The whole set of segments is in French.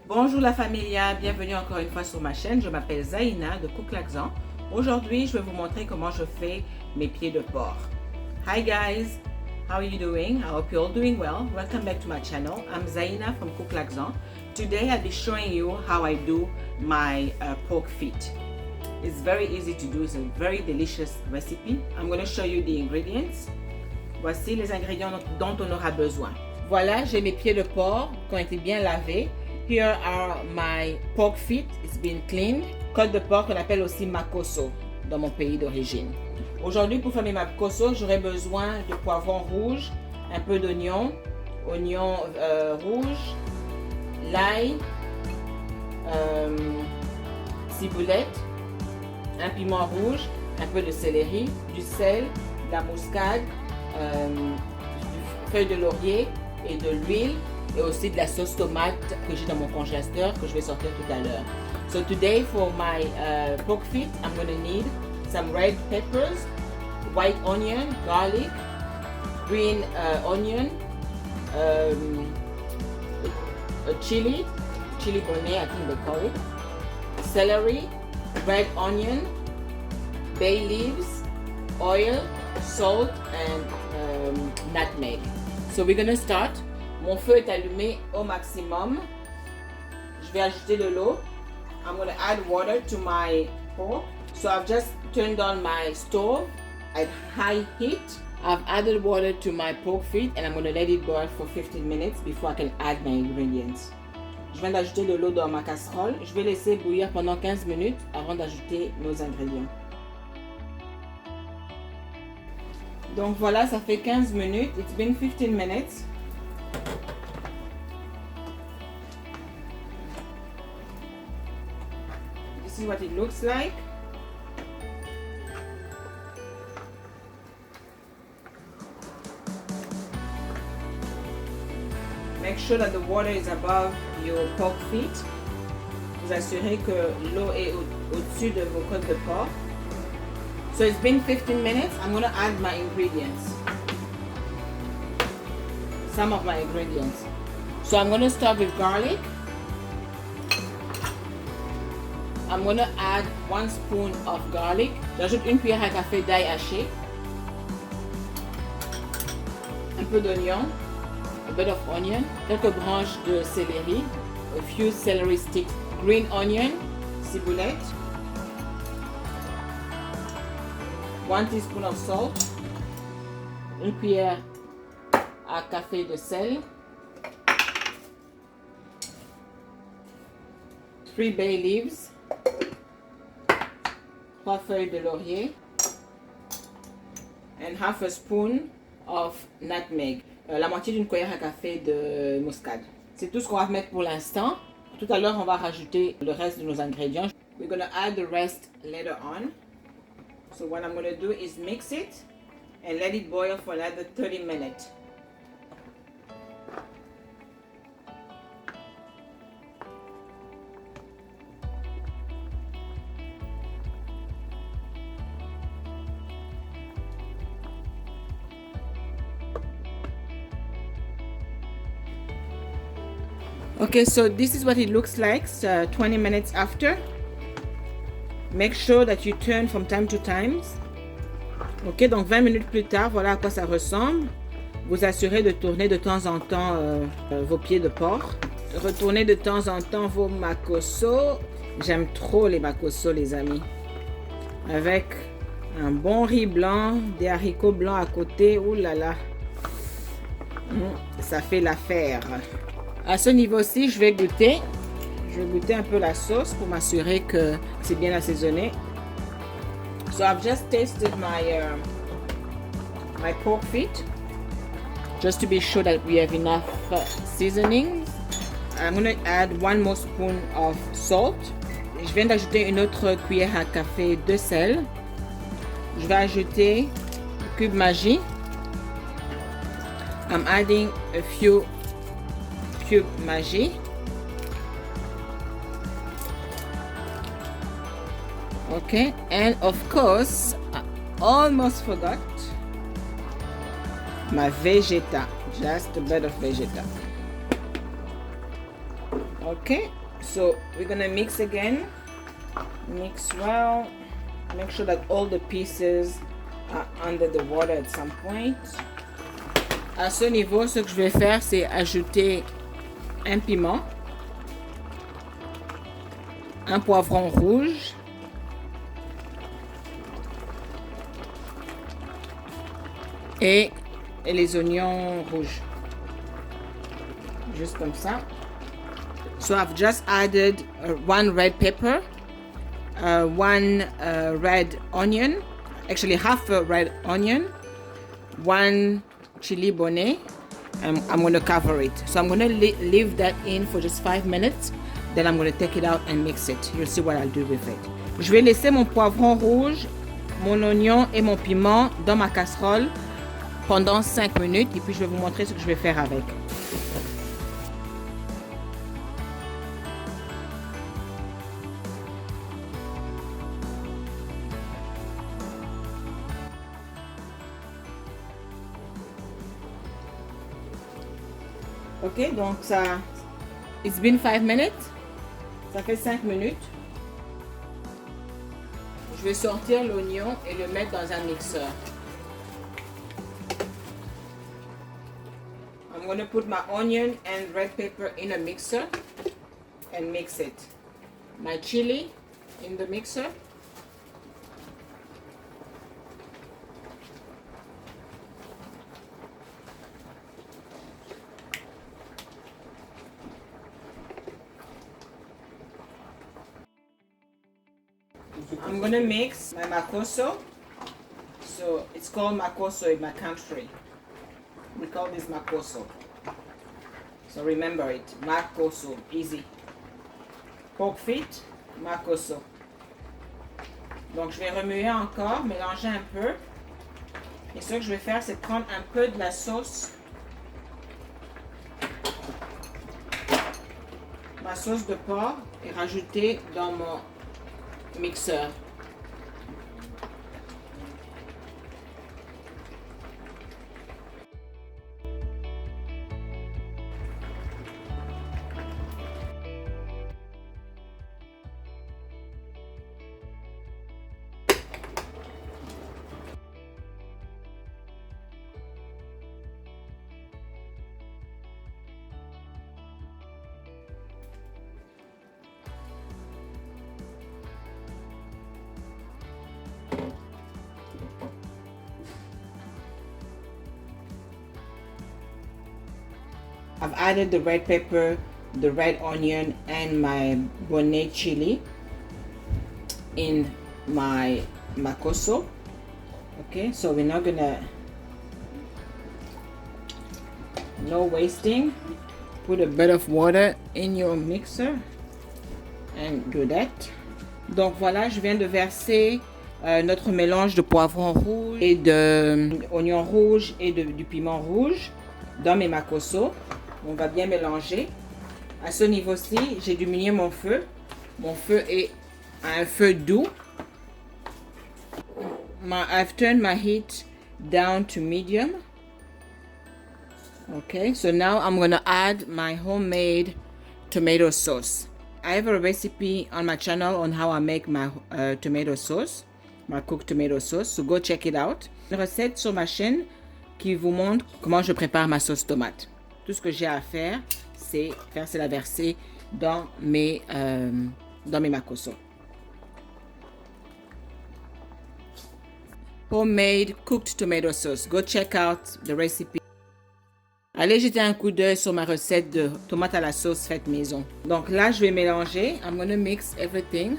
Bonjour la familia, bienvenue encore une fois sur ma chaîne. Je m'appelle Zaina de Cook Laxan. Aujourd'hui, je vais vous montrer comment je fais mes pieds de porc. Hi guys, how are you doing? I hope you're all doing well. Welcome back to my channel. I'm Zaina from Cook Laxan. Today I'll be showing you how I do my pork feet. It's very easy to do. It's a very delicious recipe. I'm going to show you the ingredients. Voici les ingrédients dont on aura besoin. Voilà, j'ai mes pieds de porc qui ont été bien lavés. Here are my pork feet. It's been cleaned. Côte de porc qu'on appelle aussi makoso dans mon pays d'origine. Aujourd'hui, pour faire mes makoso, j'aurai besoin de poivron rouge, un peu d'oignon, oignon rouge, l'ail, ciboulette, un piment rouge, un peu de céleri, du sel, de la muscade, du feuille de laurier et de l'huile. Et aussi de la sauce tomate que j'ai dans mon congélateur que je vais sortir tout à l'heure. So today for my pork feet, I'm going to need some red peppers, white onion, garlic, green onion, a chili bonnet I think they call it, celery, red onion, bay leaves, oil, salt and nutmeg. So we're going to start. Mon feu est allumé au maximum. Je vais ajouter de l'eau. I'm going to add water to my pork. So I've just turned on my stove at high heat. I've added water to my pork feet and I'm going to let it boil for 15 minutes before I can add my ingredients. Je viens d'ajouter de l'eau dans ma casserole. Je vais laisser bouillir pendant 15 minutes avant d'ajouter nos ingrédients. Donc voilà, ça fait 15 minutes. It's been 15 minutes. This is what it looks like. Make sure that the water is above your pork feet. Vous assurez que l'eau est au-dessus de vos côtes de porc. So it's been 15 minutes. I'm going to add my ingredients. Some of my ingredients. So I'm going to start with garlic. I'm going to add 1 spoon of garlic. J'ajoute une cuillère à café d'ail haché. Un peu d'oignon. A bit of onion. Quelques branches de céleri. A few celery sticks. Green onion. Ciboulette. 1 teaspoon of salt. Une cuillère à café de sel. 3 bay leaves. 3 feuilles de laurier. And half a spoon of nutmeg. La moitié d'une cuillère à café de muscade. C'est tout ce qu'on va mettre pour l'instant. Tout à l'heure, on va rajouter le reste de nos ingrédients. We're going to add the rest later on. So what I'm going to do is mix it and let it boil for another 30 minutes. Okay, so this is what it looks like 20 minutes after. Make sure that you turn from time to time. Ok, donc 20 minutes plus tard, voilà à quoi ça ressemble. Vous assurez de tourner de temps en temps vos pieds de porc. Retournez de temps en temps vos makoso. J'aime trop les makoso, les amis. Avec un bon riz blanc, des haricots blancs à côté. Ouh là là. Ça fait l'affaire. À ce niveau-ci, je vais goûter. Je vais goûter un peu la sauce pour m'assurer que c'est bien assaisonné. So I've just tasted my pork feet, just to be sure that we have enough seasonings. I'm going to add 1 more spoon of salt. Je viens d'ajouter une autre cuillère à café de sel. Je vais ajouter le cube Maggi. I'm adding a few cube Maggi. Okay, and of course, I almost forgot my Vegeta, just a bit of Vegeta. Okay, So we're gonna mix again. Mix well. Make sure that all the pieces are under the water at some point. À ce niveau, ce que je vais faire, c'est ajouter un piment, un poivron rouge, et les oignons rouges. Juste comme ça. So I've just added one red pepper, one red onion, actually half a red onion, one chili bonnet, and I'm going to cover it. So I'm going to leave that in for just 5 minutes. Then I'm going to take it out and mix it. You'll see what I'll do with it. Je vais laisser mon poivron rouge, mon oignon et mon piment dans ma casserole pendant 5 minutes et puis je vais vous montrer ce que je vais faire avec. Ok, donc ça, it's been 5 minutes. Ça fait 5 minutes. Je vais sortir l'oignon et le mettre dans un mixeur. I'm going to put my onion and red pepper in a mixer and mix it. My chili in the mixer. I'm going to mix my makoso. So it's called makoso in my country. We call this makoso. So remember it, makoso, easy. Pork feet, makoso. Donc je vais remuer encore, mélanger un peu. Et ce que je vais faire, c'est prendre un peu de la sauce. Ma sauce de porc et rajouter dans mon mixeur. I've added the red pepper, the red onion, and my bonnet chili in my makoso. Okay, so we're not gonna, no wasting. Put a bit of water in your mixer and do that. Donc voilà, je viens de verser notre mélange de poivron rouge et d'oignon rouge et du piment rouge dans mes makoso. On va bien mélanger. À ce niveau-ci, j'ai diminué mon feu. Mon feu est à un feu doux. I've turned my heat down to medium. Okay, so now I'm going to add my homemade tomato sauce. I have a recipe on my channel on how I make my tomato sauce, my cooked tomato sauce, so go check it out. Une recette sur ma chaîne qui vous montre comment je prépare ma sauce tomate. Tout ce que j'ai à faire, c'est la verser dans mes makoso. Homemade cooked tomato sauce. Go check out the recipe. Allez jeter un coup d'œil sur ma recette de tomate à la sauce faite maison. Donc là, je vais mélanger. I'm going to mix everything.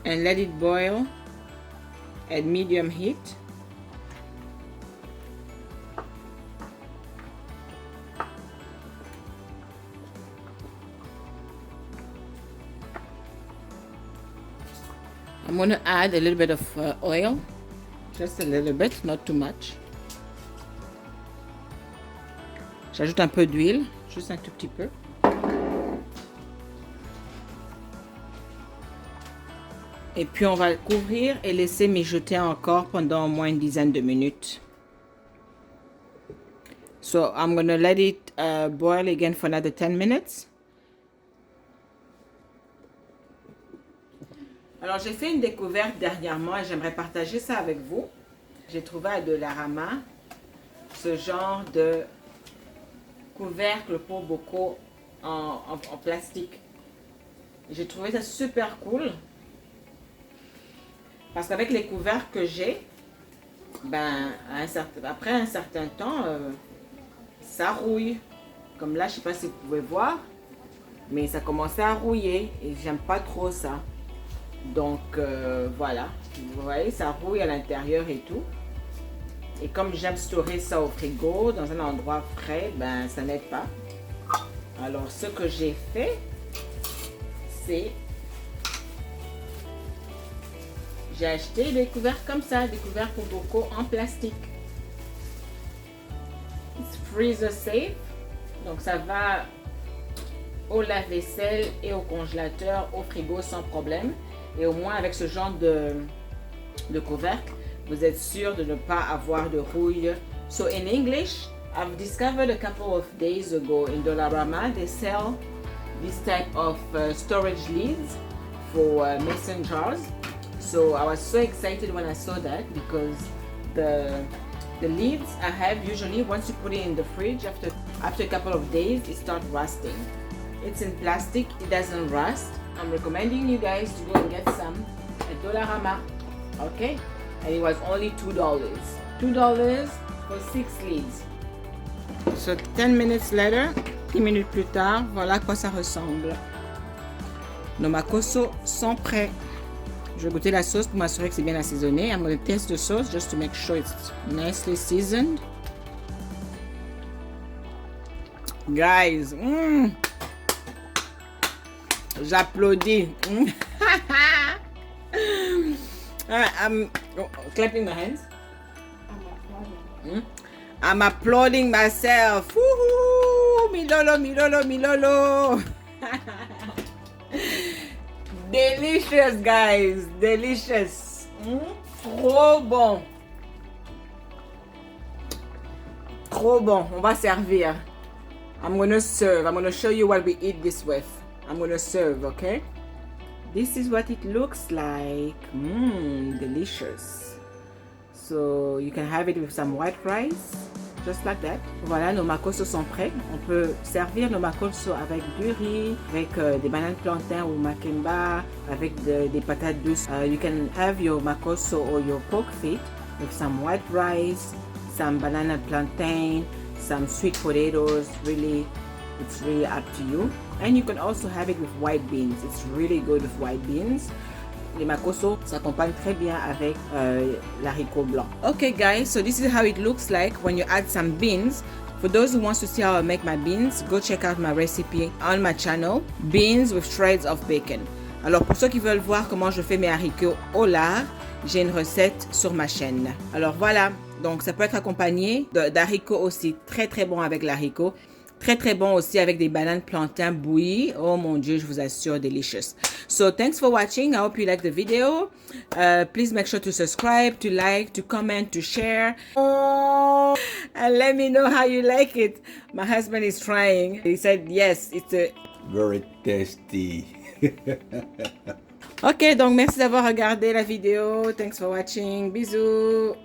And let it boil at medium heat. I'm going to add a little bit of oil, just a little bit, not too much. J'ajoute un peu d'huile, juste un tout petit peu. Et puis on va le couvrir et laisser mijoter encore pendant au moins une dizaine de minutes. So I'm gonna let it boil again for another 10 minutes. Alors j'ai fait une découverte dernièrement et j'aimerais partager ça avec vous. J'ai trouvé à Dollarama ce genre de couvercle pour bocaux en plastique. J'ai trouvé ça super cool. Parce qu'avec les couvercles que j'ai, ben, après un certain temps, ça rouille. Comme là, je ne sais pas si vous pouvez voir, mais ça commençait à rouiller et j'aime pas trop ça. Donc voilà, vous voyez, ça rouille à l'intérieur et tout. Et comme j'aime stocker ça au frigo, dans un endroit frais, ben ça n'aide pas. Alors ce que j'ai fait, c'est j'ai acheté des couvercles comme ça, des couvercles pour bocaux en plastique. It's freezer safe, donc ça va au lave-vaisselle et au congélateur, au frigo sans problème. Et au moins avec ce genre de couvercle, vous êtes sûr de ne pas avoir de rouille. So in English, I've discovered a couple of days ago in Dollarama, they sell this type of storage lids for mason jars. So I was so excited when I saw that because the lids I have usually, once you put it in the fridge, after a couple of days, it starts rusting. It's in plastic, it doesn't rust. I'm recommending you guys to go and get some at Dollarama, okay? And it was only $2. $2 for 6 lids. So 10 minutes later, 10 minutes plus tard, voilà à quoi ça ressemble. Nos makoso sont prêts. Je vais goûter la sauce pour m'assurer que c'est bien assaisonné. I'm going to test the sauce just to make sure it's nicely seasoned. Guys, j'applaudis. I'm clapping my hands. I'm applauding myself. Woohoo! Milolo, milolo, milolo. Delicious, guys. Delicious. Trop bon. Trop bon. On va servir. I'm gonna serve. I'm gonna show you what we eat this with. I'm gonna serve, okay? This is what it looks like. Delicious. So you can have it with some white rice, just like that. Voilà, nos makoso sont prêts. On peut servir nos makoso avec du riz, avec des bananes plantains ou makemba, avec des patates douces. You can have your makoso or your pork feet with some white rice, some banana plantain, some sweet potatoes. Really, it's really up to you. And you can also have it with white beans. It's really good with white beans. Les makoso s'accompagnent très bien avec l'haricot blanc. Okay guys, so this is how it looks like when you add some beans. For those who want to see how I make my beans, go check out my recipe on my channel, beans with shreds of bacon. Alors pour ceux qui veulent voir comment je fais mes haricots au lard, j'ai une recette sur ma chaîne. Alors voilà, donc ça peut être accompagné d'haricots aussi, très très bon avec l'haricot. Très très bon aussi avec des bananes plantains bouillies. Oh mon Dieu, je vous assure, delicious. So thanks for watching. I hope you like the video. Please make sure to subscribe, to like, to comment, to share. And let me know how you like it. My husband is trying. He said yes, it's a very tasty. Ok, donc merci d'avoir regardé la vidéo. Thanks for watching. Bisous.